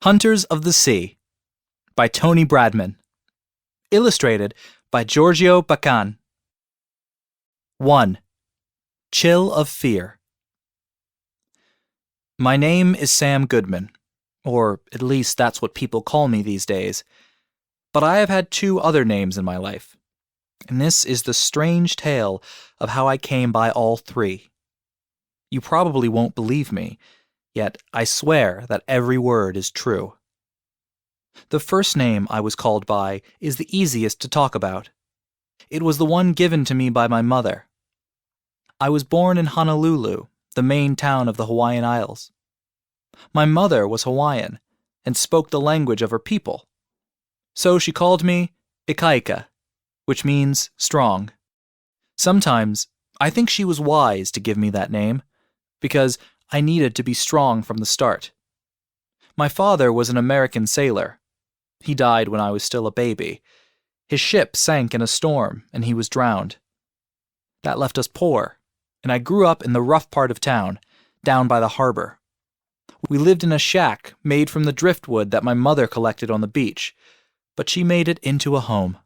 Hunters of the Sea by Tony Bradman. Illustrated by Giorgio Bacan. 1. Chill of Fear. My name is Sam Goodman, or at least that's what people call me these days. But I have had two other names in my life, and this is the strange tale of how I came by all three. You probably won't believe me, yet I swear that every word is true. The first name I was called by is the easiest to talk about. It was the one given to me by my mother. I was born in Honolulu, the main town of the Hawaiian Isles. My mother was Hawaiian and spoke the language of her people. So she called me Ikaika, which means strong. Sometimes I think she was wise to give me that name, because I needed to be strong from the start. My father was an American sailor. He died when I was still a baby. His ship sank in a storm, and he was drowned. That left us poor, and I grew up in the rough part of town, down by the harbor. We lived in a shack made from the driftwood that my mother collected on the beach, but she made it into a home.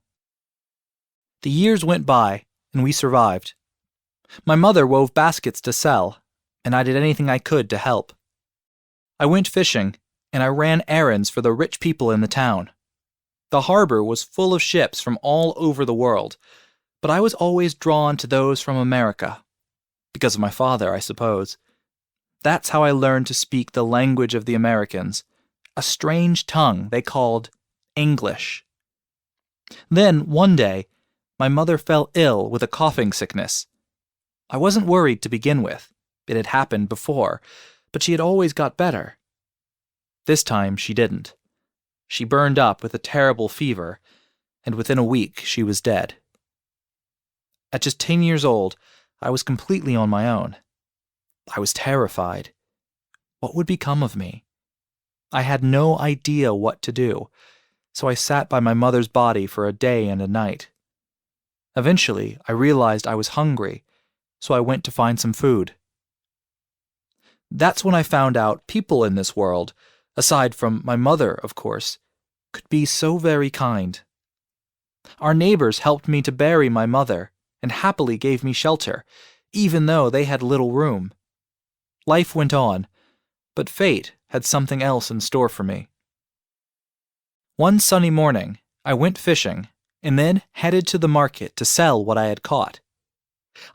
The years went by, and we survived. My mother wove baskets to sell, and I did anything I could to help. I went fishing, and I ran errands for the rich people in the town. The harbor was full of ships from all over the world, but I was always drawn to those from America. Because of my father, I suppose. That's how I learned to speak the language of the Americans, a strange tongue they called English. Then, one day, my mother fell ill with a coughing sickness. I wasn't worried to begin with. It had happened before, but she had always got better. This time she didn't. She burned up with a terrible fever, and within a week she was dead. At just 10 years old, I was completely on my own. I was terrified. What would become of me? I had no idea what to do, so I sat by my mother's body for a day and a night. Eventually, I realized I was hungry, so I went to find some food. That's when I found out people in this world, aside from my mother, of course, could be so very kind. Our neighbors helped me to bury my mother and happily gave me shelter, even though they had little room. Life went on, but fate had something else in store for me. One sunny morning, I went fishing and then headed to the market to sell what I had caught.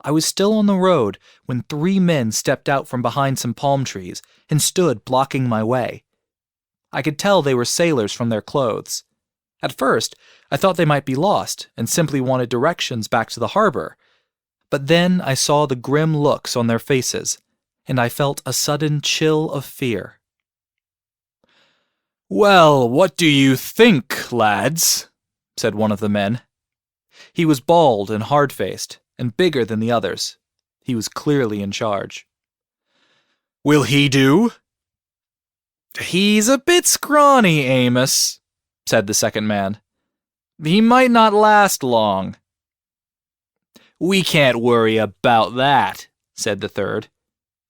I was still on the road when 3 men stepped out from behind some palm trees and stood blocking my way. I could tell they were sailors from their clothes. At first, I thought they might be lost and simply wanted directions back to the harbor. But then I saw the grim looks on their faces, and I felt a sudden chill of fear. "Well, what do you think, lads?" said one of the men. He was bald and hard-faced, and bigger than the others. He was clearly in charge. "Will he do?" "He's a bit scrawny, Amos," said the second man. "He might not last long." "We can't worry about that," said the third.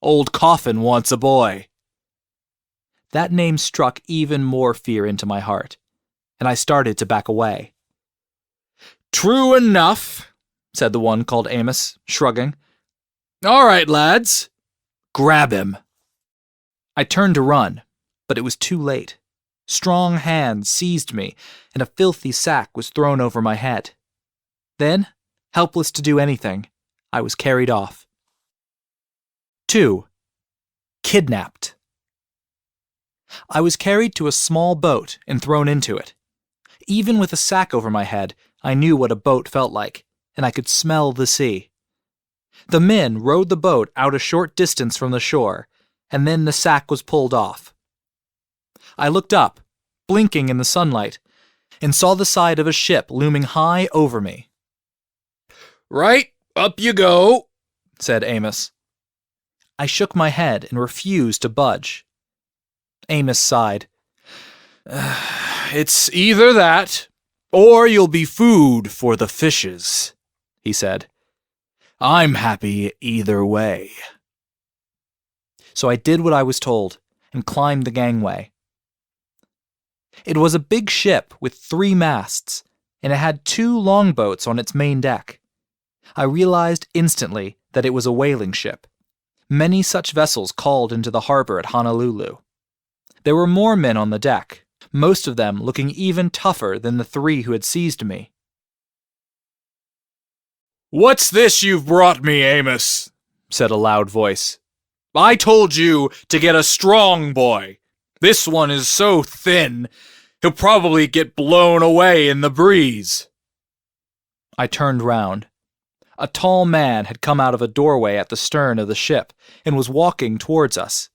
"Old Coffin wants a boy." That name struck even more fear into my heart, and I started to back away. "True enough," said the one called Amos, shrugging. "All right, lads. Grab him." I turned to run, but it was too late. Strong hands seized me, and a filthy sack was thrown over my head. Then, helpless to do anything, I was carried off. 2. Kidnapped. I was carried to a small boat and thrown into it. Even with a sack over my head, I knew what a boat felt like, and I could smell the sea. The men rowed the boat out a short distance from the shore, and then the sack was pulled off. I looked up, blinking in the sunlight, and saw the side of a ship looming high over me. "Right, up you go," said Amos. I shook my head and refused to budge. Amos sighed. "It's either that, or you'll be food for the fishes," he said. "I'm happy either way." So I did what I was told and climbed the gangway. It was a big ship with 3 masts, and it had 2 longboats on its main deck. I realized instantly that it was a whaling ship. Many such vessels called into the harbor at Honolulu. There were more men on the deck, most of them looking even tougher than the 3 who had seized me. "What's this you've brought me, Amos?" said a loud voice. "I told you to get a strong boy. This one is so thin, he'll probably get blown away in the breeze." I turned round. A tall man had come out of a doorway at the stern of the ship and was walking towards us.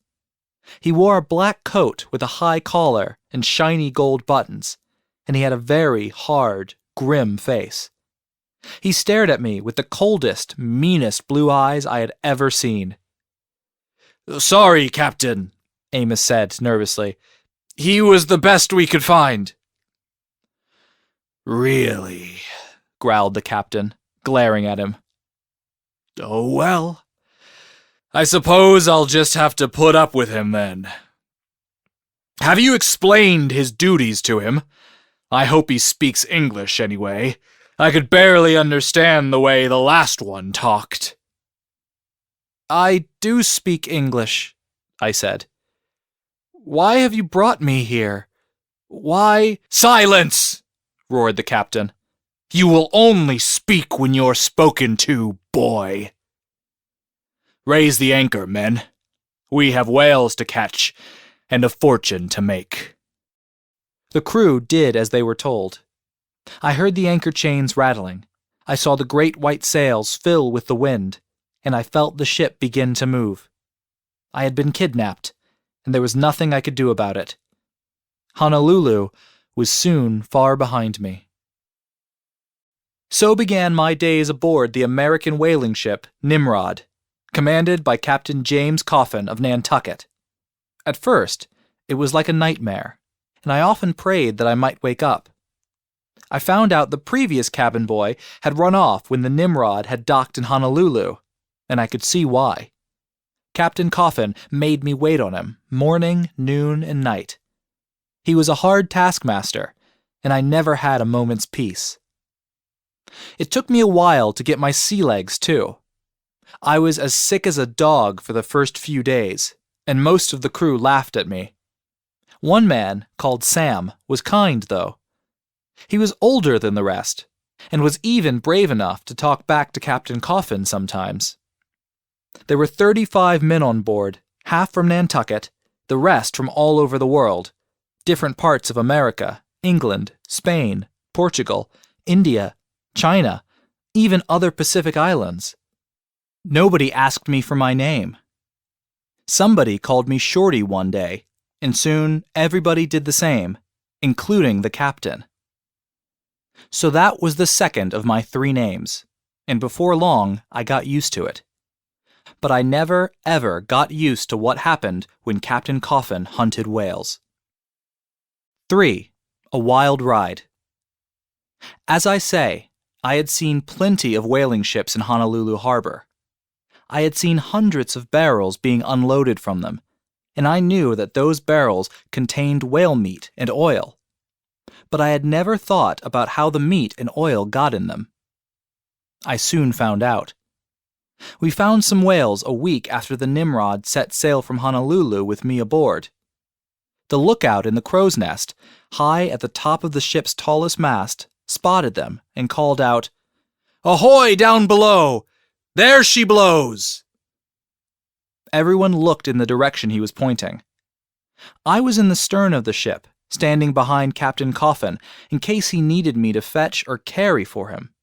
He wore a black coat with a high collar and shiny gold buttons, and he had a very hard, grim face. He stared at me with the coldest, meanest blue eyes I had ever seen. "Sorry, Captain," Amos said nervously. "He was the best we could find." "Really?" growled the captain, glaring at him. "Oh well. I suppose I'll just have to put up with him then. Have you explained his duties to him? I hope he speaks English anyway. I could barely understand the way the last one talked." "I do speak English," I said. "Why have you brought me here? Why—" "Silence!" roared the captain. "You will only speak when you're spoken to, boy. Raise the anchor, men. We have whales to catch and a fortune to make." The crew did as they were told. I heard the anchor chains rattling. I saw the great white sails fill with the wind, and I felt the ship begin to move. I had been kidnapped, and there was nothing I could do about it. Honolulu was soon far behind me. So began my days aboard the American whaling ship Nimrod, commanded by Captain James Coffin of Nantucket. At first, it was like a nightmare, and I often prayed that I might wake up. I found out the previous cabin boy had run off when the Nimrod had docked in Honolulu, and I could see why. Captain Coffin made me wait on him, morning, noon, and night. He was a hard taskmaster, and I never had a moment's peace. It took me a while to get my sea legs, too. I was as sick as a dog for the first few days, and most of the crew laughed at me. One man, called Sam, was kind, though. He was older than the rest, and was even brave enough to talk back to Captain Coffin sometimes. There were 35 men on board, half from Nantucket, the rest from all over the world, different parts of America, England, Spain, Portugal, India, China, even other Pacific islands. Nobody asked me for my name. Somebody called me Shorty one day, and soon everybody did the same, including the captain. So that was the second of my 3 names, and before long I got used to it. But I never, ever got used to what happened when Captain Coffin hunted whales. 3. A wild ride. As I say, I had seen plenty of whaling ships in Honolulu Harbor. I had seen hundreds of barrels being unloaded from them, and I knew that those barrels contained whale meat and oil. But I had never thought about how the meat and oil got in them. I soon found out. We found some whales a week after the Nimrod set sail from Honolulu with me aboard. The lookout in the crow's nest, high at the top of the ship's tallest mast, spotted them and called out, "Ahoy down below! There she blows!" Everyone looked in the direction he was pointing. I was in the stern of the ship, standing behind Captain Coffin in case he needed me to fetch or carry for him.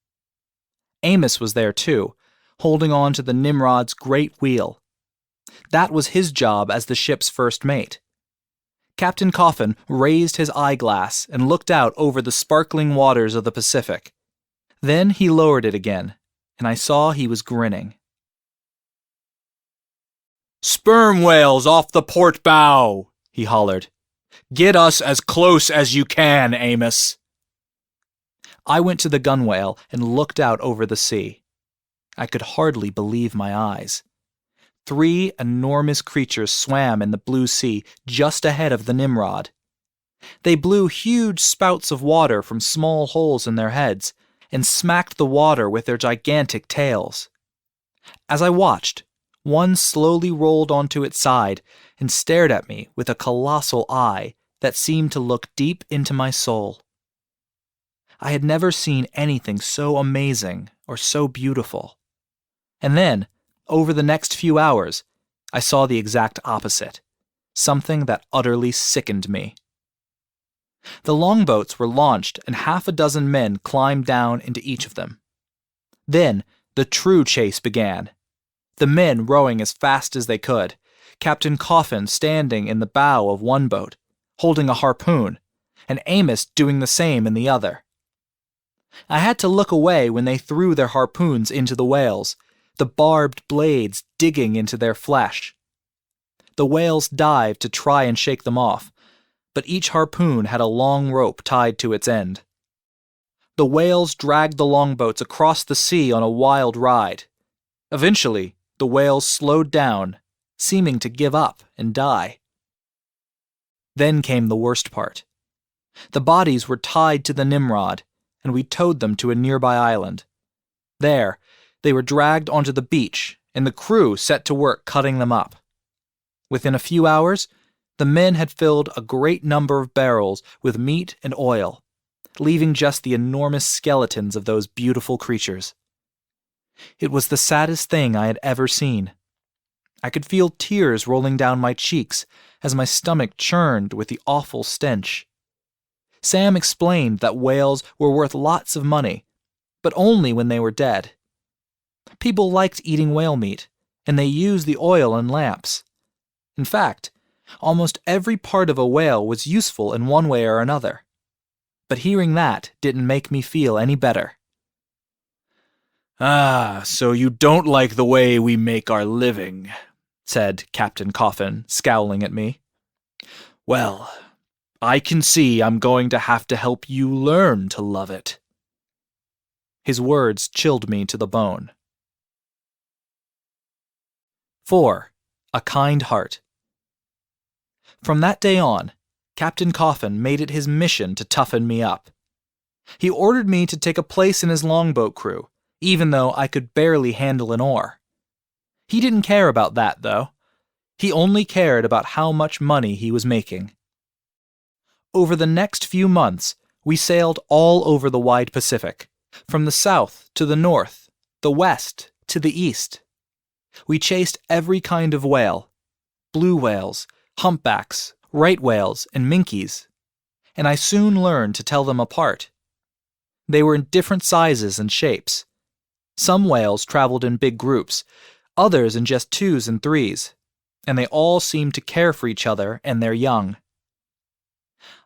Amos was there too, holding on to the Nimrod's great wheel. That was his job as the ship's first mate. Captain Coffin raised his eyeglass and looked out over the sparkling waters of the Pacific. Then he lowered it again, and I saw he was grinning. "Sperm whales off the port bow," he hollered. "Get us as close as you can, Amos." I went to the gunwale and looked out over the sea. I could hardly believe my eyes. 3 enormous creatures swam in the blue sea just ahead of the Nimrod. They blew huge spouts of water from small holes in their heads and smacked the water with their gigantic tails. As I watched, one slowly rolled onto its side and stared at me with a colossal eye that seemed to look deep into my soul. I had never seen anything so amazing or so beautiful. And then, over the next few hours, I saw the exact opposite, something that utterly sickened me. The longboats were launched and half a dozen men climbed down into each of them. Then, the true chase began. The men rowing as fast as they could, Captain Coffin standing in the bow of one boat, holding a harpoon, and Amos doing the same in the other. I had to look away when they threw their harpoons into the whales, the barbed blades digging into their flesh. The whales dived to try and shake them off, but each harpoon had a long rope tied to its end. The whales dragged the longboats across the sea on a wild ride. Eventually, the whales slowed down, seeming to give up and die. Then came the worst part. The bodies were tied to the Nimrod, and we towed them to a nearby island. There, they were dragged onto the beach, and the crew set to work cutting them up. Within a few hours, the men had filled a great number of barrels with meat and oil, leaving just the enormous skeletons of those beautiful creatures. It was the saddest thing I had ever seen. I could feel tears rolling down my cheeks as my stomach churned with the awful stench. Sam explained that whales were worth lots of money, but only when they were dead. People liked eating whale meat, and they used the oil in lamps. In fact, almost every part of a whale was useful in one way or another. But hearing that didn't make me feel any better. "Ah, so you don't like the way we make our living," said Captain Coffin, scowling at me. "Well, I can see I'm going to have to help you learn to love it." His words chilled me to the bone. 4. A Kind Heart. From that day on, Captain Coffin made it his mission to toughen me up. He ordered me to take a place in his longboat crew, even though I could barely handle an oar. He didn't care about that, though. He only cared about how much money he was making. Over the next few months, we sailed all over the wide Pacific, from the south to the north, the west to the east. We chased every kind of whale: blue whales, humpbacks, right whales, and minkies, and I soon learned to tell them apart. They were in different sizes and shapes. Some whales traveled in big groups, others in just 2s and 3s, and they all seemed to care for each other and their young.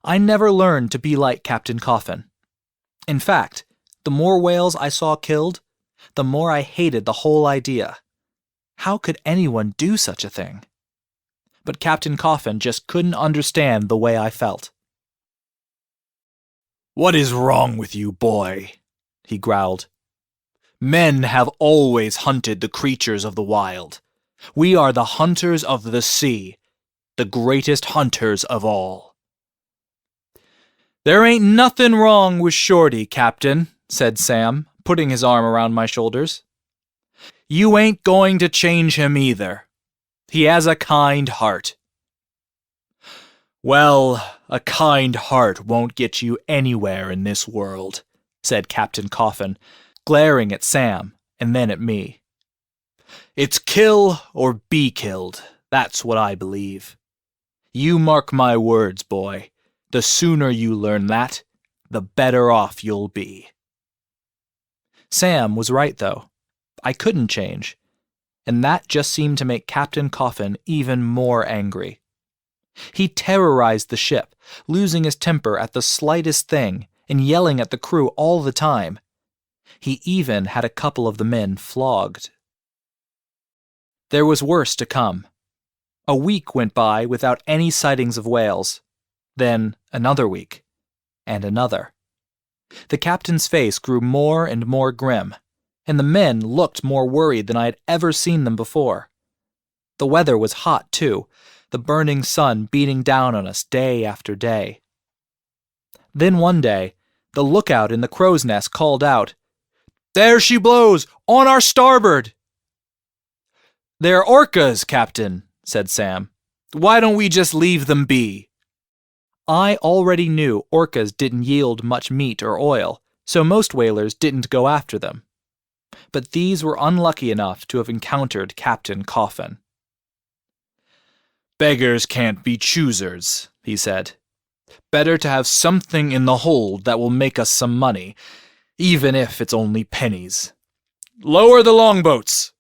I never learned to be like Captain Coffin. In fact, the more whales I saw killed, the more I hated the whole idea. How could anyone do such a thing? But Captain Coffin just couldn't understand the way I felt. "What is wrong with you, boy?" he growled. "Men have always hunted the creatures of the wild. We are the hunters of the sea, the greatest hunters of all." "There ain't nothing wrong with Shorty, Captain," said Sam, putting his arm around my shoulders. "You ain't going to change him either. He has a kind heart." "Well, a kind heart won't get you anywhere in this world," said Captain Coffin, glaring at Sam and then at me. "It's kill or be killed, that's what I believe. You mark my words, boy. The sooner you learn that, the better off you'll be." Sam was right, though. I couldn't change, and that just seemed to make Captain Coffin even more angry. He terrorized the ship, losing his temper at the slightest thing and yelling at the crew all the time. He even had a couple of the men flogged. There was worse to come. A week went by without any sightings of whales. Then another week, and another. The captain's face grew more and more grim, and the men looked more worried than I had ever seen them before. The weather was hot, too, the burning sun beating down on us day after day. Then one day, the lookout in the crow's nest called out, "There she blows! On our starboard!" "They're orcas, Captain," said Sam. "Why don't we just leave them be?" I already knew orcas didn't yield much meat or oil, so most whalers didn't go after them. But these were unlucky enough to have encountered Captain Coffin. "Beggars can't be choosers," he said. "Better to have something in the hold that will make us some money, even if it's only pennies. Lower the longboats!"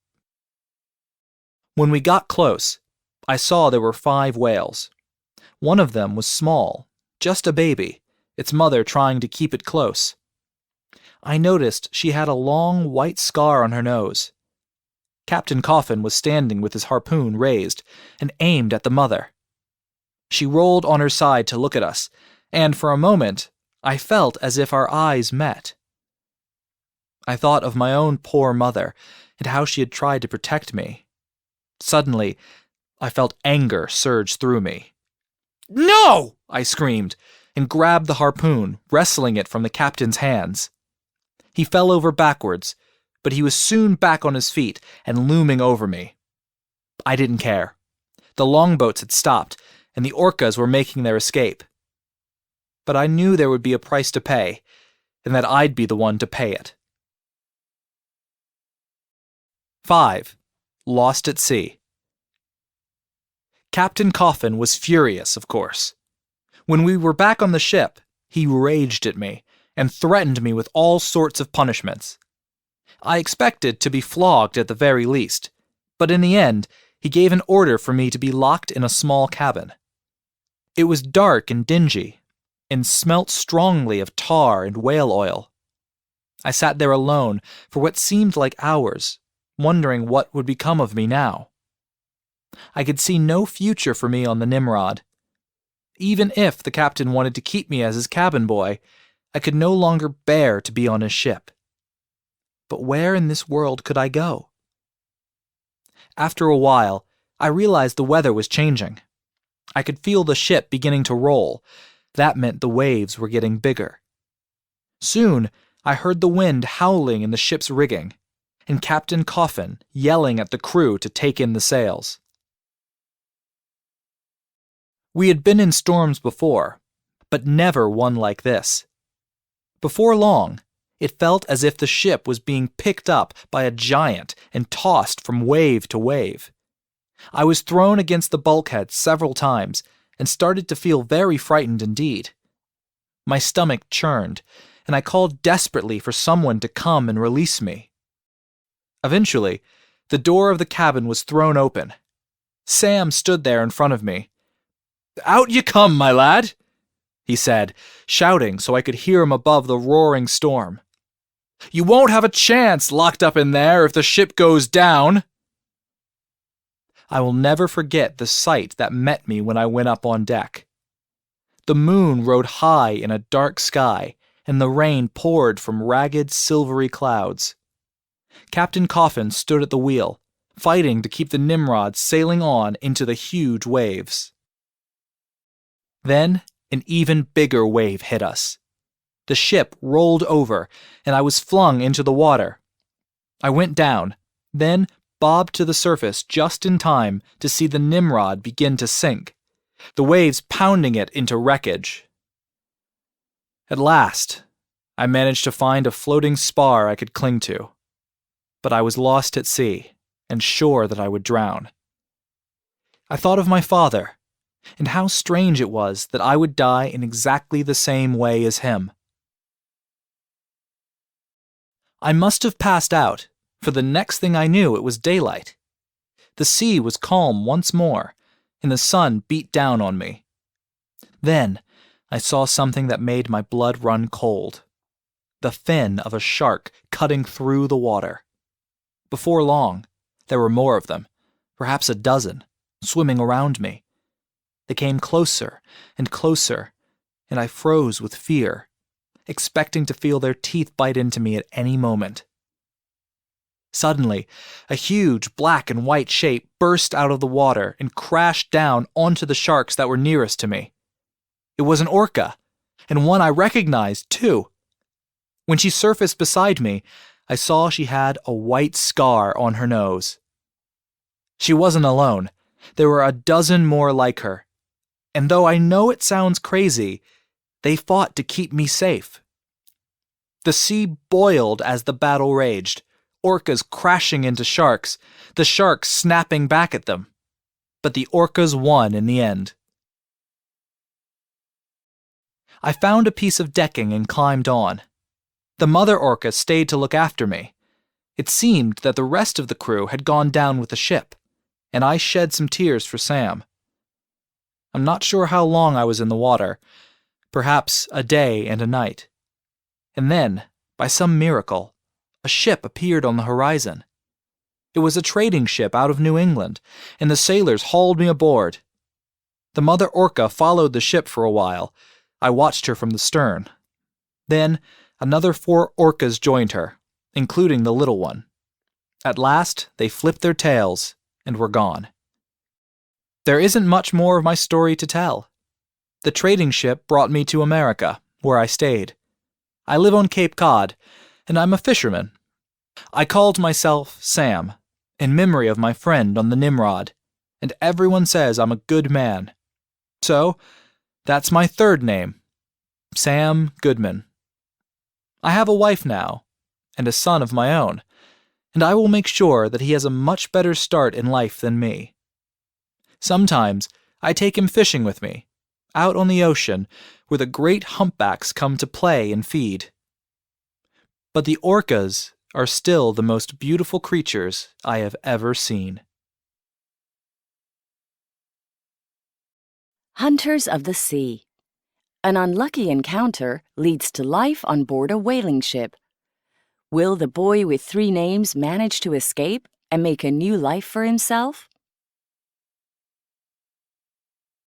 When we got close, I saw there were 5 whales. One of them was small, just a baby, its mother trying to keep it close. I noticed she had a long white scar on her nose. Captain Coffin was standing with his harpoon raised and aimed at the mother. She rolled on her side to look at us, and for a moment I felt as if our eyes met. I thought of my own poor mother and how she had tried to protect me. Suddenly, I felt anger surge through me. "No!" I screamed, and grabbed the harpoon, wresting it from the captain's hands. He fell over backwards, but he was soon back on his feet and looming over me. I didn't care. The longboats had stopped, and the orcas were making their escape. But I knew there would be a price to pay, and that I'd be the one to pay it. 5. Lost at Sea. Captain Coffin was furious, of course. When we were back on the ship, he raged at me and threatened me with all sorts of punishments. I expected to be flogged at the very least, but in the end, he gave an order for me to be locked in a small cabin. It was dark and dingy, and smelt strongly of tar and whale oil. I sat there alone for what seemed like hours, wondering what would become of me now. I could see no future for me on the Nimrod. Even if the captain wanted to keep me as his cabin boy, I could no longer bear to be on his ship. But where in this world could I go? After a while, I realized the weather was changing. I could feel the ship beginning to roll. That meant the waves were getting bigger. Soon, I heard the wind howling in the ship's rigging, and Captain Coffin yelling at the crew to take in the sails. We had been in storms before, but never one like this. Before long, it felt as if the ship was being picked up by a giant and tossed from wave to wave. I was thrown against the bulkhead several times and started to feel very frightened indeed. My stomach churned, and I called desperately for someone to come and release me. Eventually, the door of the cabin was thrown open. Sam stood there in front of me. "Out you come, my lad," he said, shouting so I could hear him above the roaring storm. "You won't have a chance locked up in there if the ship goes down." I will never forget the sight that met me when I went up on deck. The moon rode high in a dark sky, and the rain poured from ragged, silvery clouds. Captain Coffin stood at the wheel, fighting to keep the Nimrod sailing on into the huge waves. Then an even bigger wave hit us. The ship rolled over, and I was flung into the water. I went down, then bobbed to the surface just in time to see the Nimrod begin to sink, the waves pounding it into wreckage. At last, I managed to find a floating spar I could cling to, but I was lost at sea and sure that I would drown. I thought of my father, and how strange it was that I would die in exactly the same way as him. I must have passed out, for the next thing I knew it was daylight. The sea was calm once more, and the sun beat down on me. Then I saw something that made my blood run cold. The fin of a shark cutting through the water. Before long, there were more of them, perhaps a dozen, swimming around me. They came closer and closer, and I froze with fear, expecting to feel their teeth bite into me at any moment. Suddenly, a huge black and white shape burst out of the water and crashed down onto the sharks that were nearest to me. It was an orca, and one I recognized, too. When she surfaced beside me, I saw she had a white scar on her nose. She wasn't alone. There were a dozen more like her. And though I know it sounds crazy, they fought to keep me safe. The sea boiled as the battle raged, orcas crashing into sharks, the sharks snapping back at them. But the orcas won in the end. I found a piece of decking and climbed on. The mother orca stayed to look after me. It seemed that the rest of the crew had gone down with the ship, and I shed some tears for Sam. I'm not sure how long I was in the water, perhaps a day and a night. And then, by some miracle, a ship appeared on the horizon. It was a trading ship out of New England, and the sailors hauled me aboard. The mother orca followed the ship for a while. I watched her from the stern. Then, another 4 orcas joined her, including the little one. At last, they flipped their tails and were gone. There isn't much more of my story to tell. The trading ship brought me to America, where I stayed. I live on Cape Cod, and I'm a fisherman. I called myself Sam, in memory of my friend on the Nimrod, and everyone says I'm a good man. So, that's my 3rd name, Sam Goodman. I have a wife now, and a son of my own, and I will make sure that he has a much better start in life than me. Sometimes I take him fishing with me, out on the ocean, where the great humpbacks come to play and feed. But the orcas are still the most beautiful creatures I have ever seen. Hunters of the Sea. An unlucky encounter leads to life on board a whaling ship. Will the boy with 3 names manage to escape and make a new life for himself?